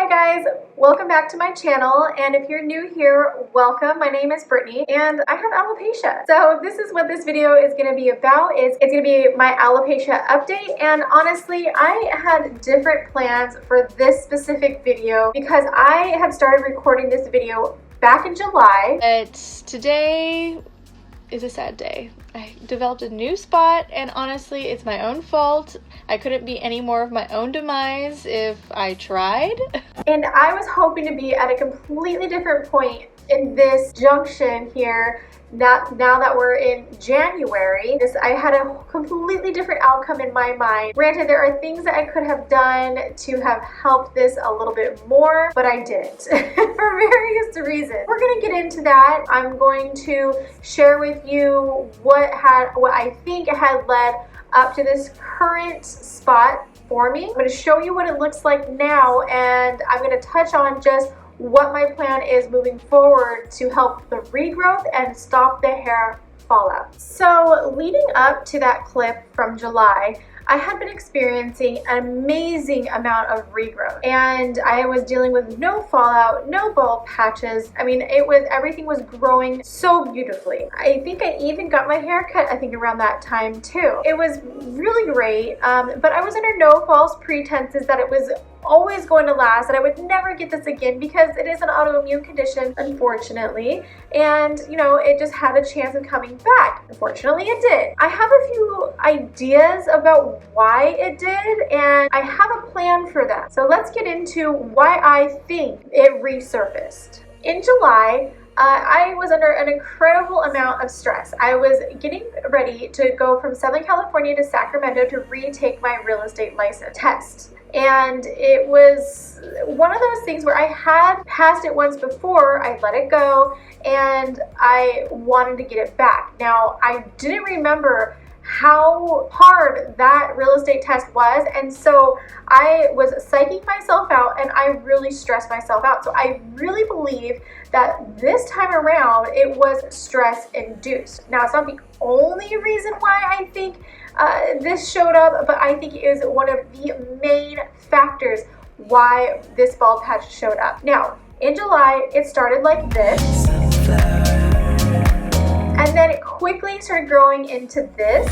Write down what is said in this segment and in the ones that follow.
Hi guys, welcome back to my channel, and if you're new here, welcome. My name is Brittany and I have alopecia. So this is what this video is going to be about. It's going to be my alopecia update, and honestly I had different plans for this specific video because I have started recording this video back in July. But today is a sad day. I developed a new spot and honestly it's my own fault. I couldn't be any more of my own demise if I tried. And I was hoping to be at a completely different point in this junction here. Now that we're in January, I had a completely different outcome in my mind. Granted, there are things that I could have done to have helped this a little bit more, but I didn't for various reasons. We're gonna get into that. I'm going to share with you what I think had led up to this current spot for me. I'm going to show you what it looks like now, and I'm going to touch on just what my plan is moving forward to help the regrowth and stop the hair fallout. So leading up to that clip from July, I had been experiencing an amazing amount of regrowth, and I was dealing with no fallout, no bald patches. I mean, everything was growing so beautifully. I think I even got my hair cut, around that time too. It was really great, but I was under no false pretenses that it was always going to last, that I would never get this again because it is an autoimmune condition, unfortunately, and you know, it just had a chance of coming back. Unfortunately, it did. I have a few ideas about why it did, and I have a plan for that. So let's get into why I think it resurfaced. In July, I was under an incredible amount of stress. I was getting ready to go from Southern California to Sacramento to retake my real estate license test. And it was one of those things where I had passed it once before, I let it go, and I wanted to get it back. Now, I didn't remember how hard that real estate test was, and so I was psyching myself out and I really stressed myself out. So I really believe that this time around it was stress induced. Now, it's not the only reason why I think this showed up, but I think it is one of the main factors why this bald patch showed up. Now, in July, it started like this, and then it quickly started growing into this,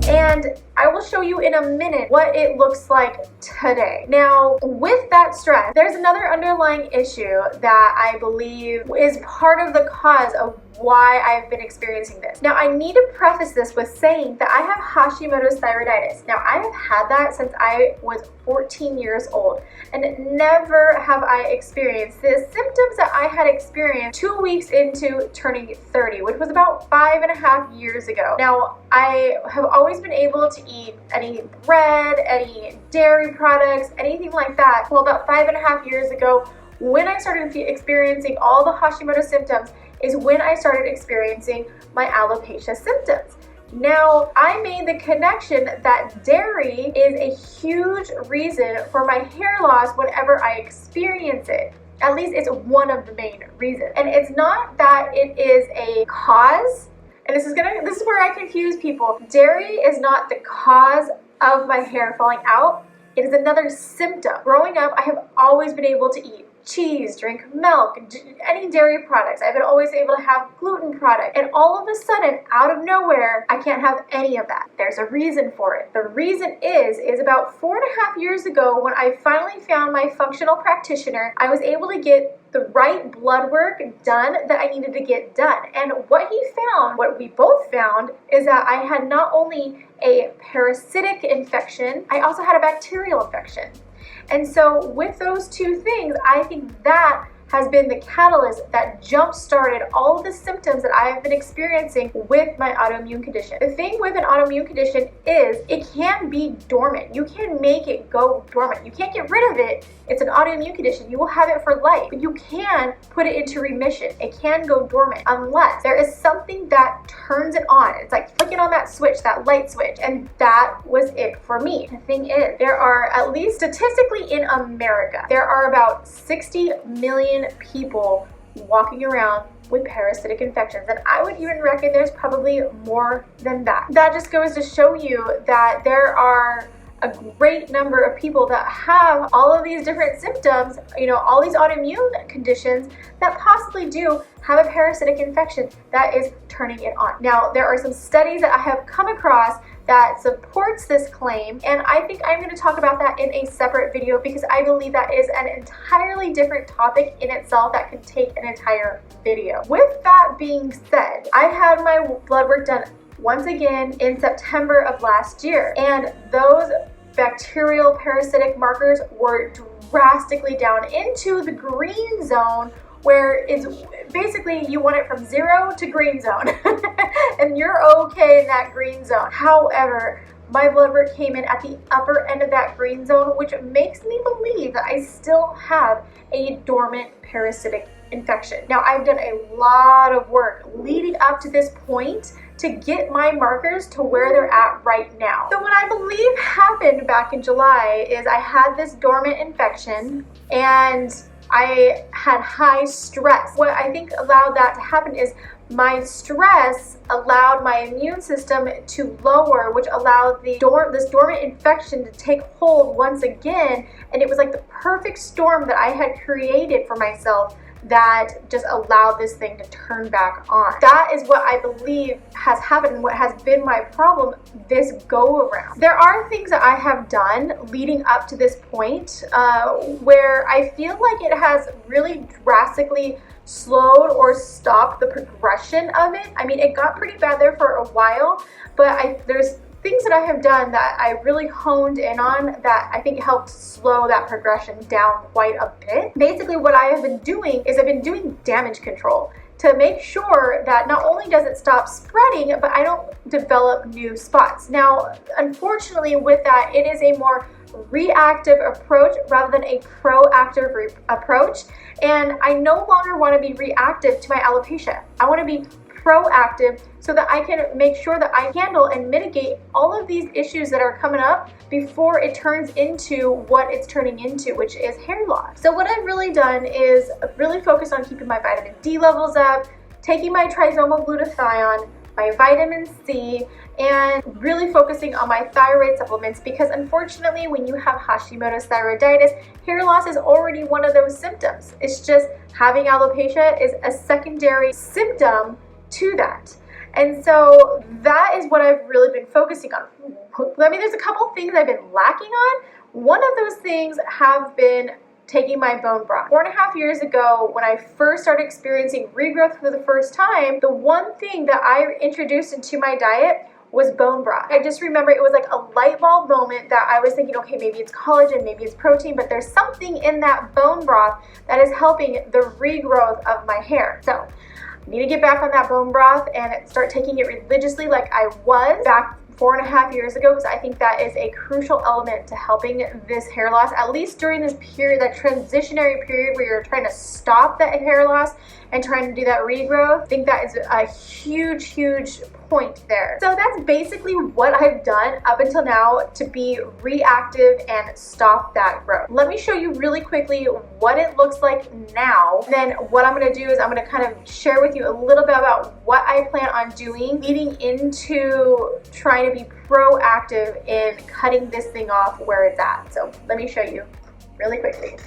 and I will show you in a minute what it looks like today. Now, with that stress, there's another underlying issue that I believe is part of the cause of why I've been experiencing this. Now, I need to preface this with saying that I have Hashimoto's thyroiditis. Now, I have had that since I was 14 years old, and never have I experienced the symptoms that I had experienced 2 weeks into turning 30, which was about 5.5 years ago. Now, I have always been able to eat any bread, any dairy products, anything like that. Well, about 5.5 years ago, when I started experiencing all the Hashimoto symptoms, is when I started experiencing my alopecia symptoms. Now, I made the connection that dairy is a huge reason for my hair loss whenever I experience it. At least it's one of the main reasons. And it's not that it is a cause, and this is where I confuse people. Dairy is not the cause of my hair falling out. It is another symptom. Growing up, I have always been able to eat cheese, drink milk, any dairy products. I've been always able to have gluten products. And all of a sudden, out of nowhere, I can't have any of that. There's a reason for it. The reason is about 4.5 years ago, when I finally found my functional practitioner, I was able to get the right blood work done that I needed to get done. And what we both found, is that I had not only a parasitic infection, I also had a bacterial infection. And so with those two things, I think that has been the catalyst that jump-started all of the symptoms that I have been experiencing with my autoimmune condition. The thing with an autoimmune condition is it can be dormant. You can make it go dormant. You can't get rid of it. It's an autoimmune condition. You will have it for life, but you can put it into remission. It can go dormant unless there is something that turns it on. It's like flicking on that switch, that light switch, and that was it for me. The thing is, there are, at least statistically in America, there are about 60 million people walking around with parasitic infections, and I would even reckon there's probably more than that. That just goes to show you that there are a great number of people that have all of these different symptoms, you know, all these autoimmune conditions that possibly do have a parasitic infection that is turning it on. Now, there are some studies that I have come across that supports this claim, and I think I'm going to talk about that in a separate video because I believe that is an entirely different topic in itself that can take an entire video. With that being said, I had my blood work done once again in September of last year, and those bacterial parasitic markers were drastically down into the green zone, where it's basically you want it from 0 to green zone and you're okay in that green zone. However, my blood work came in at the upper end of that green zone, which makes me believe that I still have a dormant parasitic infection. Now, I've done a lot of work leading up to this point to get my markers to where they're at right now. So what I believe happened back in July is I had this dormant infection and I had high stress. What I think allowed that to happen is my stress allowed my immune system to lower, which allowed this dormant infection to take hold once again, and it was like the perfect storm that I had created for myself that just allowed this thing to turn back on. That is what I believe has happened and what has been my problem this go around. There are things that I have done leading up to this point where I feel like it has really drastically slowed or stopped the progression of it. I mean, it got pretty bad there for a while, but there's things that I have done that I really honed in on that I think helped slow that progression down quite a bit. Basically, what I have been doing is I've been doing damage control to make sure that not only does it stop spreading, but I don't develop new spots. Now, unfortunately with that, it is a more reactive approach rather than a proactive approach. And I no longer want to be reactive to my alopecia. I want to be proactive so that I can make sure that I handle and mitigate all of these issues that are coming up before it turns into what it's turning into, which is hair loss. So what I've really done is really focus on keeping my vitamin D levels up, taking my trisomal glutathione, my vitamin C, and really focusing on my thyroid supplements, because unfortunately when you have Hashimoto's thyroiditis, hair loss is already one of those symptoms. It's just having alopecia is a secondary symptom to that. And so that is what I've really been focusing on. I mean, there's a couple things I've been lacking on. One of those things have been taking my bone broth. 4.5 years ago, when I first started experiencing regrowth for the first time, the one thing that I introduced into my diet was bone broth. I just remember it was like a light bulb moment that I was thinking, okay, maybe it's collagen, maybe it's protein, but there's something in that bone broth that is helping the regrowth of my hair. So I need to get back on that bone broth and start taking it religiously like I was back 4.5 years ago, because I think that is a crucial element to helping this hair loss, at least during this period, that transitionary period where you're trying to stop that hair loss and trying to do that regrowth. I think that is a huge point there. So that's basically what I've done up until now to be reactive and stop that growth. Let me show you really quickly what it looks like now. Then what I'm going to do is I'm going to kind of share with you a little bit about what I plan on doing leading into trying to be proactive in cutting this thing off where it's at. So let me show you really quickly.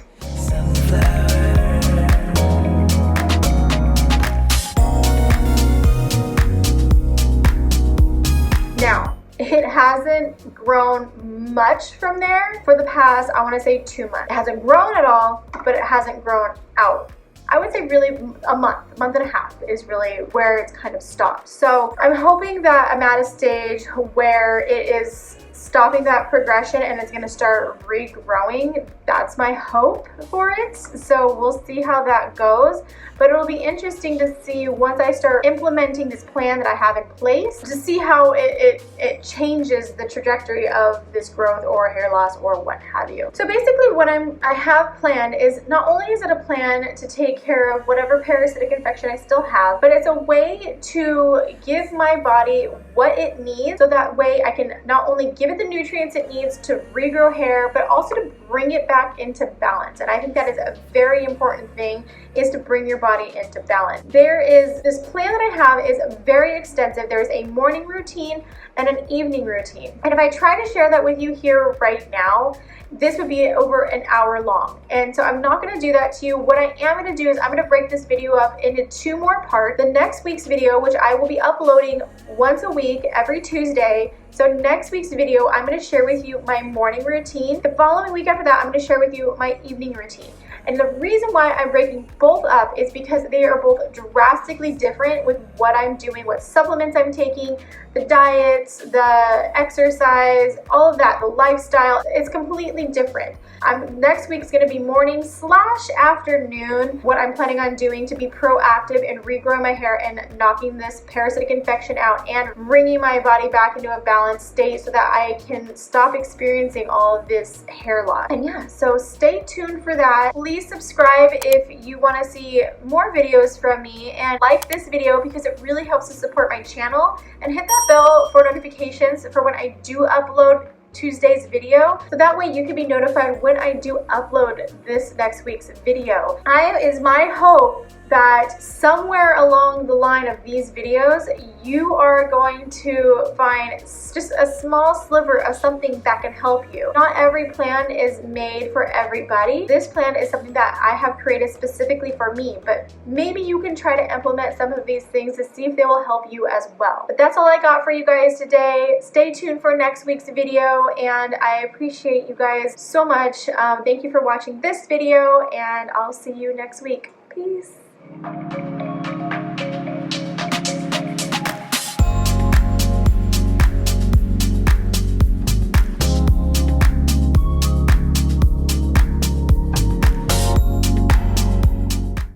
Now, it hasn't grown much from there for the past, I want to say 2 months. It hasn't grown at all, but it hasn't grown out. I would say really a month and a half is really where it's kind of stopped. So I'm hoping that I'm at a stage where it is stopping that progression and it's going to start regrowing. That's my hope for it. So we'll see how that goes. But it'll be interesting to see once I start implementing this plan that I have in place to see how it changes the trajectory of this growth or hair loss or what have you. So basically what I have planned is, not only is it a plan to take care of whatever parasitic infection I still have, but it's a way to give my body what it needs, so that way I can not only give it the nutrients it needs to regrow hair, but also to bring it back into balance. And I think that is a very important thing, is to bring your body into balance. There is this plan that I have is very extensive. There's a morning routine and an evening routine. And if I try to share that with you here right now, this would be over an hour long. And so I'm not gonna do that to you. What I am gonna do is I'm gonna break this video up into 2 more parts. The next week's video, which I will be uploading once a week, every Tuesday. So next week's video, I'm gonna share with you my morning routine. The following week after that, I'm gonna share with you my evening routine. And the reason why I'm breaking both up is because they are both drastically different with what I'm doing, what supplements I'm taking, the diets, the exercise, all of that, the lifestyle. It's completely different. Next week's gonna be morning / afternoon, what I'm planning on doing to be proactive and regrowing my hair and knocking this parasitic infection out and bringing my body back into a balanced state so that I can stop experiencing all of this hair loss. And yeah, so stay tuned for that. Please subscribe if you want to see more videos from me, and like this video because it really helps to support my channel, and hit that bell for notifications for when I do upload Tuesday's video, so that way you can be notified when I do upload this next week's video. Is my hope that somewhere along the line of these videos, you are going to find just a small sliver of something that can help you. Not every plan is made for everybody. This plan is something that I have created specifically for me, but maybe you can try to implement some of these things to see if they will help you as well. But that's all I got for you guys today. Stay tuned for next week's video, and I appreciate you guys so much. Thank you for watching this video, and I'll see you next week. Peace.